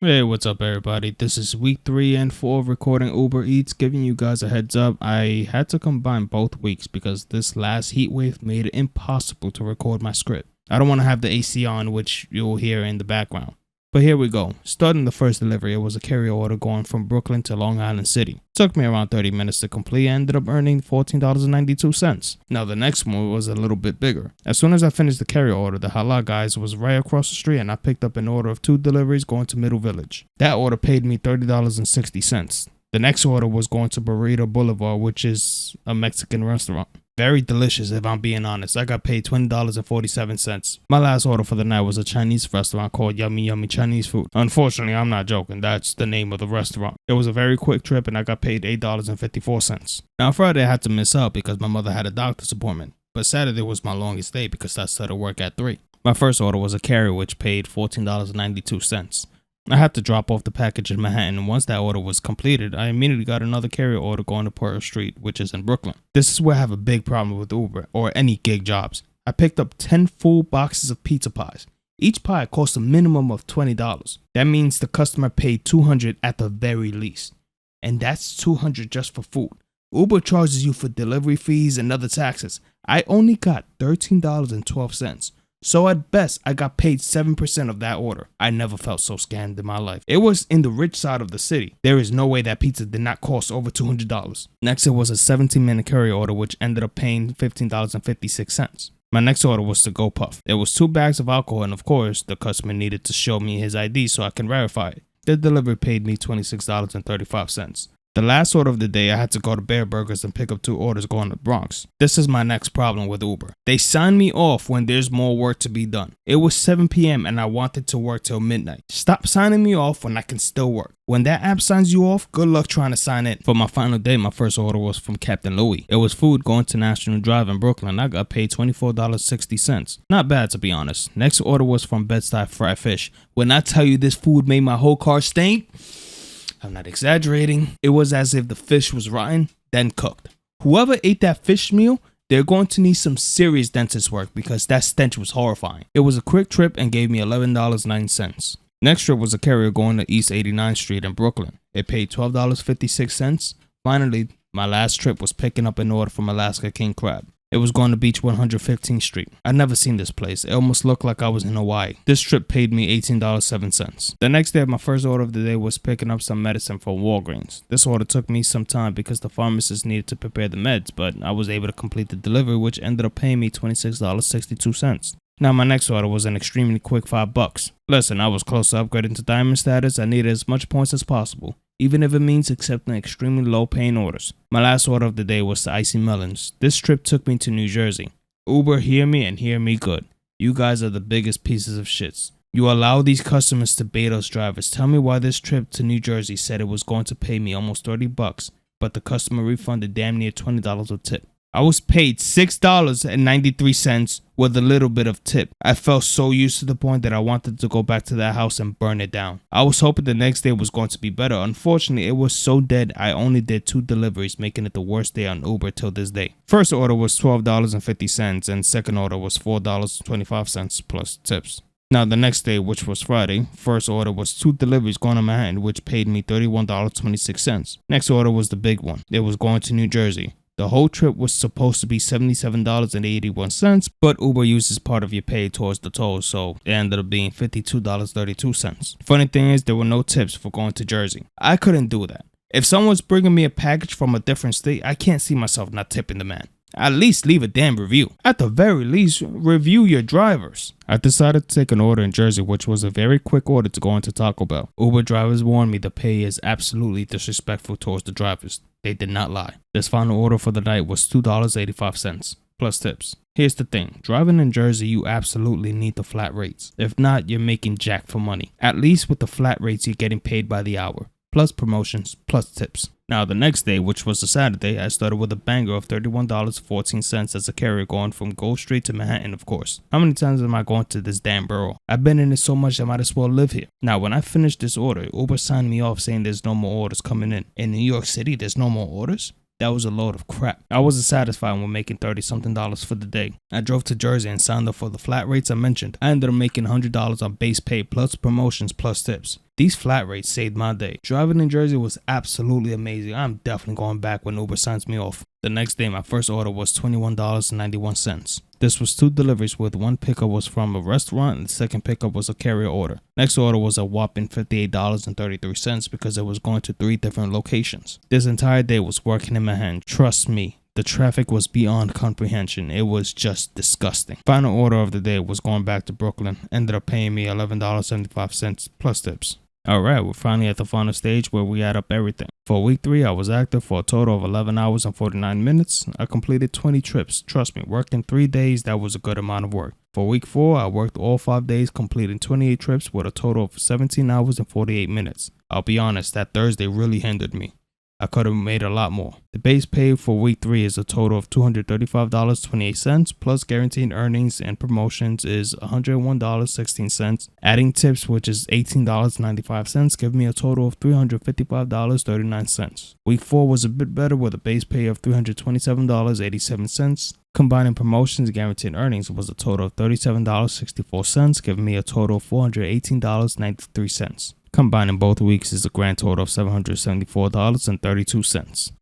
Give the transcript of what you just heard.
Hey, what's up, everybody? This is week 3 and 4 of recording Uber Eats, giving you guys a heads up. I had to combine both weeks because this last heat wave made it impossible to record my script. I don't want to have the AC on, which you'll hear in the background. But here we go. Starting the first delivery, it was a carrier order going from Brooklyn to Long Island City. Took me around 30 minutes to complete and ended up earning $14.92. Now the next one was a little bit bigger. As soon as I finished the carrier order, the Hala guys was right across the street and I picked up an order of 2 deliveries going to Middle Village. That order paid me $30.60. The next order was going to Burrito Boulevard, which is a Mexican restaurant. Very delicious, if I'm being honest. I got paid $20.47. My last order for the night was a Chinese restaurant called Yummy Yummy Chinese Food. Unfortunately, I'm not joking. That's the name of the restaurant. It was a very quick trip and I got paid $8.54. Now, Friday I had to miss out because my mother had a doctor's appointment. But Saturday was my longest day because I started work at 3. My first order was a carrier which paid $14.92. I had to drop off the package in Manhattan, and once that order was completed, I immediately got another carrier order going to Porter Street, which is in Brooklyn. This is where I have a big problem with Uber or any gig jobs. I picked up 10 full boxes of pizza pies. Each pie cost a minimum of $20. That means the customer paid $200 at the very least. And that's $200 just for food. Uber charges you for delivery fees and other taxes. I only got $13.12. So at best, I got paid 7% of that order. I never felt so scammed in my life. It was in the rich side of the city. There is no way that pizza did not cost over $200. Next, it was a 17-minute carrier order, which ended up paying $15.56. My next order was to Go Puff. It was 2 bags of alcohol, and of course, the customer needed to show me his ID so I can verify it. The delivery paid me $26.35. The last order of the day, I had to go to Bear Burgers and pick up 2 orders going to the Bronx. This is my next problem with Uber. They sign me off when there's more work to be done. It was 7 p.m. and I wanted to work till midnight. Stop signing me off when I can still work. When that app signs you off, good luck trying to sign in. For my final day, my first order was from Captain Louis. It was food going to National Drive in Brooklyn. I got paid $24.60. Not bad, to be honest. Next order was from Bed-Stuy Fried Fish. When I tell you this food made my whole car stink, I'm not exaggerating. It was as if the fish was rotten, then cooked. Whoever ate that fish meal, they're going to need some serious dentist work because that stench was horrifying. It was a quick trip and gave me $11.09. Next trip was a carrier going to East 89th Street in Brooklyn. It paid $12.56. Finally, my last trip was picking up an order from Alaska King Crab. It was going to Beach 115th Street. I'd never seen this place. It almost looked like I was in Hawaii. This trip paid me $18.07. The next day, my first order of the day was picking up some medicine from Walgreens. This order took me some time because the pharmacist needed to prepare the meds, but I was able to complete the delivery, which ended up paying me $26.62. Now my next order was an extremely quick $5. Listen, I was close to upgrading to diamond status. I needed as much points as possible, even if it means accepting extremely low paying orders. My last order of the day was the Icy Melons. This trip took me to New Jersey. Uber, hear me and hear me good. You guys are the biggest pieces of shits. You allow these customers to bait us drivers. Tell me why this trip to New Jersey said it was going to pay me almost $30, but the customer refunded damn near $20 of tip. I was paid $6.93 with a little bit of tip. I felt so used to the point that I wanted to go back to that house and burn it down. I was hoping the next day was going to be better. Unfortunately, it was so dead I only did 2 deliveries, making it the worst day on Uber till this day. First order was $12.50 and second order was $4.25 plus tips. Now the next day, which was Friday, first order was 2 deliveries going to Manhattan, which paid me $31.26. Next order was the big one. It was going to New Jersey. The whole trip was supposed to be $77.81, but Uber uses part of your pay towards the toll, so it ended up being $52.32. Funny thing is, there were no tips for going to Jersey. I couldn't do that. If someone's bringing me a package from a different state, I can't see myself not tipping the man. At least leave a damn review. At the very least, review your drivers. I decided to take an order in Jersey, which was a very quick order to go into Taco Bell. Uber drivers warned me the pay is absolutely disrespectful towards the drivers. They did not lie. This final order for the night was $2.85 plus tips. Here's the thing, driving in Jersey, you absolutely need the flat rates. If not, you're making jack for money. At least with the flat rates, you're getting paid by the hour, plus promotions, plus tips. Now the next day, which was a Saturday, I started with a banger of $31.14 as a carrier going from Gold Street to Manhattan, of course. How many times am I going to this damn borough? I've been in it so much I might as well live here. Now when I finished this order, Uber signed me off saying there's no more orders coming in. In New York City, there's no more orders? That was a load of crap. I wasn't satisfied with making $30-something for the day. I drove to Jersey and signed up for the flat rates I mentioned. I ended up making $100 on base pay plus promotions plus tips. These flat rates saved my day. Driving in Jersey was absolutely amazing. I'm definitely going back when Uber signs me off. The next day, my first order was $21.91. This was 2 deliveries, with one pickup was from a restaurant and the second pickup was a carrier order. Next order was a whopping $58.33 because it was going to 3 different locations. This entire day was working in my hand. Trust me, the traffic was beyond comprehension. It was just disgusting. Final order of the day was going back to Brooklyn. Ended up paying me $11.75 plus tips. Alright, we're finally at the final stage where we add up everything. For week 3, I was active for a total of 11 hours and 49 minutes. I completed 20 trips. Trust me, worked in 3 days, that was a good amount of work. For week 4, I worked all 5 days, completing 28 trips with a total of 17 hours and 48 minutes. I'll be honest, that Thursday really hindered me. I could have made a lot more. The base pay for week 3 is a total of $235.28, plus guaranteed earnings and promotions is $101.16. Adding tips, which is $18.95, give me a total of $355.39. Week 4 was a bit better with a base pay of $327.87. Combining promotions and guaranteed earnings was a total of $37.64, giving me a total of $418.93. Combining both weeks is a grand total of $774.32.